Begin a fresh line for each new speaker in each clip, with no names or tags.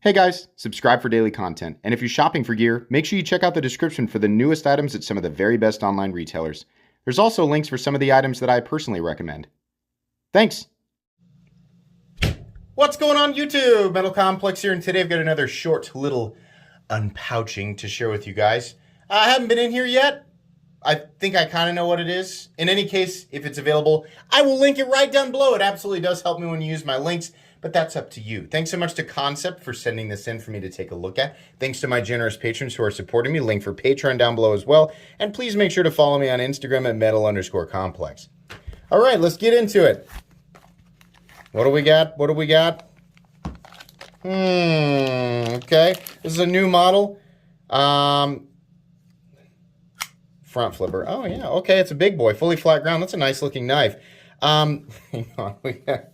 Hey guys, subscribe for daily content. And if you're shopping for gear, make sure you check out the description for the newest items at some of the very best online retailers. There's also links for some of the items that I personally recommend. Thanks!
What's going on YouTube? Metal Complex here, and today I've got another short little unpouching to share with you guys. I haven't been in here yet. I think I kind of know what it is. In any case, if it's available, I will link it right down below. It absolutely does help me when you use my links, but that's up to you. Thanks so much to Kansept for sending this in for me to take a look at. Thanks to my generous patrons who are supporting me. Link for Patreon down below as well. And please make sure to follow me on Instagram at metal_complex. All right, let's get into it. What do we got? What do we got? Okay. This is a new model. Front flipper. Oh, yeah. Okay, it's a big boy. Fully flat ground. That's a nice looking knife. Hang on. We got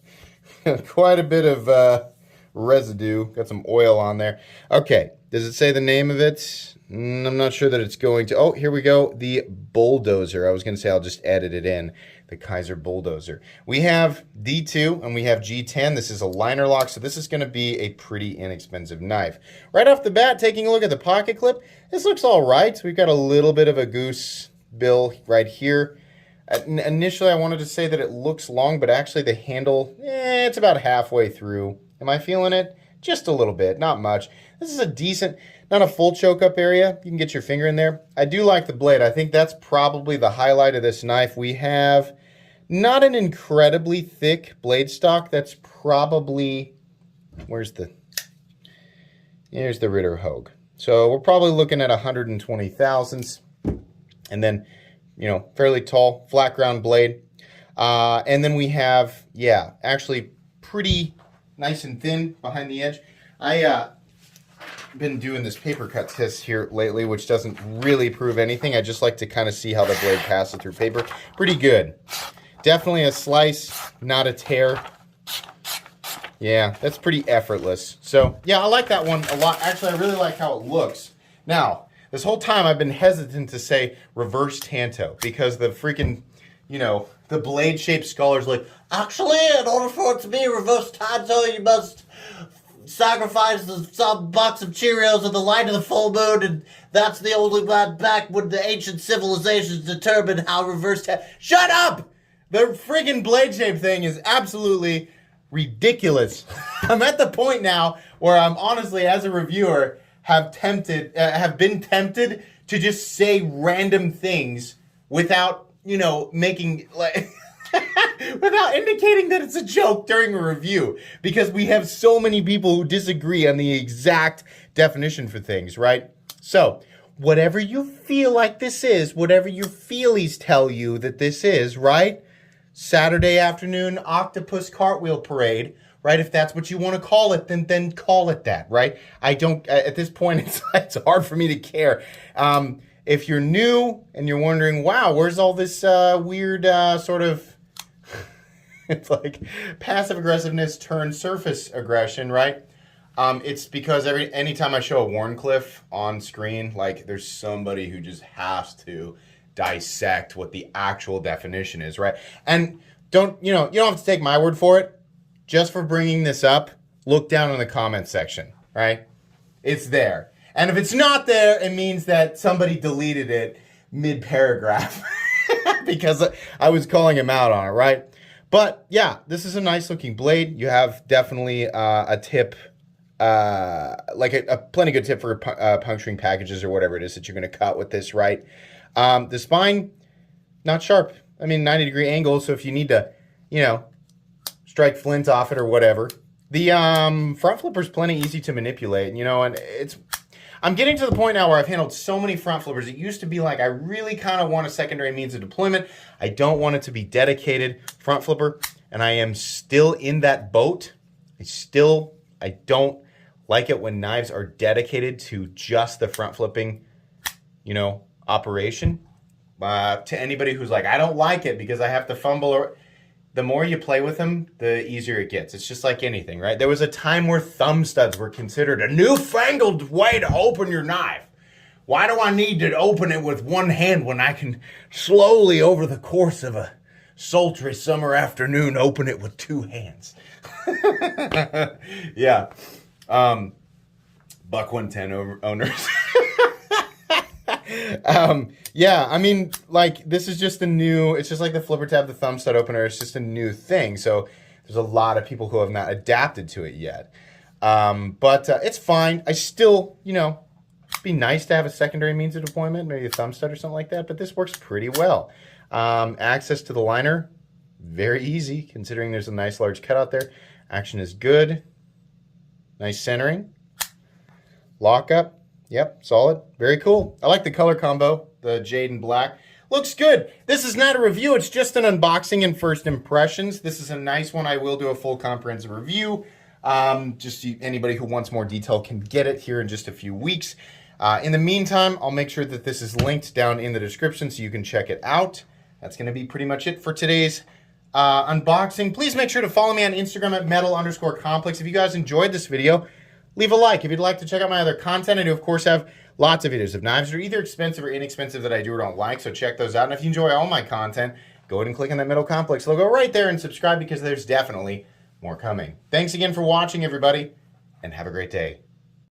quite a bit of residue. Got some oil on there. Okay. Does it say the name of it? I'm not sure that it's going to. Oh, here we go. The Bulldozer. I was going to say I'll just edit it in. The Kaiser Bulldozer. We have D2 and we have G10. This is a liner lock, so this is going to be a pretty inexpensive knife. Right off the bat, taking a look at the pocket clip, this looks all right. We've got a little bit of a goose bill right here. Initially, I wanted to say that it looks long, but actually the handle, it's about halfway through. Am I feeling it? Just a little bit, not much. This is a decent, not a full choke up area. You can get your finger in there. I do like the blade. I think that's probably the highlight of this knife. We have not an incredibly thick blade stock. That's probably, here's the Ritter Hogue. So we're probably looking at 120 thousandths. And then, you know, fairly tall, flat ground blade. And then we have, yeah, actually pretty nice and thin behind the edge. I been doing this paper cut test here lately, which doesn't really prove anything. I just like to kind of see how the blade passes through paper. Pretty good. Definitely a slice, not a tear. Yeah, that's pretty effortless. So, yeah, I like that one a lot. Actually, I really like how it looks. Now, this whole time I've been hesitant to say reverse tanto because the freaking, you know, the blade-shaped scholar's like, actually, in order for it to be reverse tanto, you must sacrifice some box of Cheerios in the light of the full moon, and that's the only one back when the ancient civilizations determined how reverse Shut up! The friggin' blade-shaped thing is absolutely ridiculous. I'm at the point now where I'm honestly, as a reviewer, have been tempted to just say random things without, you know, making like without indicating that it's a joke during a review, because we have so many people who disagree on the exact definition for things, right? So, whatever you feel like this is, whatever your feelies tell you that this is, right? Saturday afternoon octopus cartwheel parade, right? If that's what you want to call it, then call it that, right? I don't, at this point, it's hard for me to care. If you're new and you're wondering, wow, where's all this weird sort of, it's like passive aggressiveness turned surface aggression, right? It's because anytime I show a Warncliffe on screen, like there's somebody who just has to dissect what the actual definition is, right? And you don't have to take my word for it. Just for bringing this up, look down in the comments section, right? It's there. And if it's not there, it means that somebody deleted it mid-paragraph because I was calling him out on it, right? But yeah, this is a nice looking blade. You have definitely a tip, like a plenty good tip for puncturing packages or whatever it is that you're going to cut with this, right? The spine, not sharp. I mean, 90-degree angle, so if you need to, you know, strike flint off it or whatever. The front flipper's plenty easy to manipulate, you know, and I'm getting to the point now where I've handled so many front flippers. It used to be like I really kind of want a secondary means of deployment. I don't want it to be dedicated front flipper, and I am still in that boat. I don't like it when knives are dedicated to just the front flipping, you know, operation. To anybody who's like, I don't like it because I have to fumble, or the more you play with them, the easier it gets. It's just like anything, right? There was a time where thumb studs were considered a newfangled way to open your knife. Why do I need to open it with one hand when I can slowly, over the course of a sultry summer afternoon, open it with two hands? Yeah. Buck 110 owners. Yeah, I mean, like, this is just it's just like the flipper tab, the thumb stud opener. It's just a new thing. So there's a lot of people who have not adapted to it yet. But it's fine. I still, it'd be nice to have a secondary means of deployment, maybe a thumb stud or something like that, but this works pretty well. Access to the liner, very easy, considering there's a nice large cutout there. Action is good. Nice centering. Lockup. Yep, solid. Very cool. I like the color combo, the jade and black. Looks good. This is not a review. It's just an unboxing and first impressions. This is a nice one. I will do a full comprehensive review. Anybody who wants more detail can get it here in just a few weeks. In the meantime, I'll make sure that this is linked down in the description so you can check it out. That's going to be pretty much it for today's unboxing. Please make sure to follow me on Instagram at metal_complex. If you guys enjoyed this video, leave a like. If you'd like to check out my other content, I do, of course, have lots of videos of knives that are either expensive or inexpensive that I do or don't like, so check those out. And if you enjoy all my content, go ahead and click on that Metal Complex logo right there and subscribe because there's definitely more coming. Thanks again for watching, everybody, and have a great day.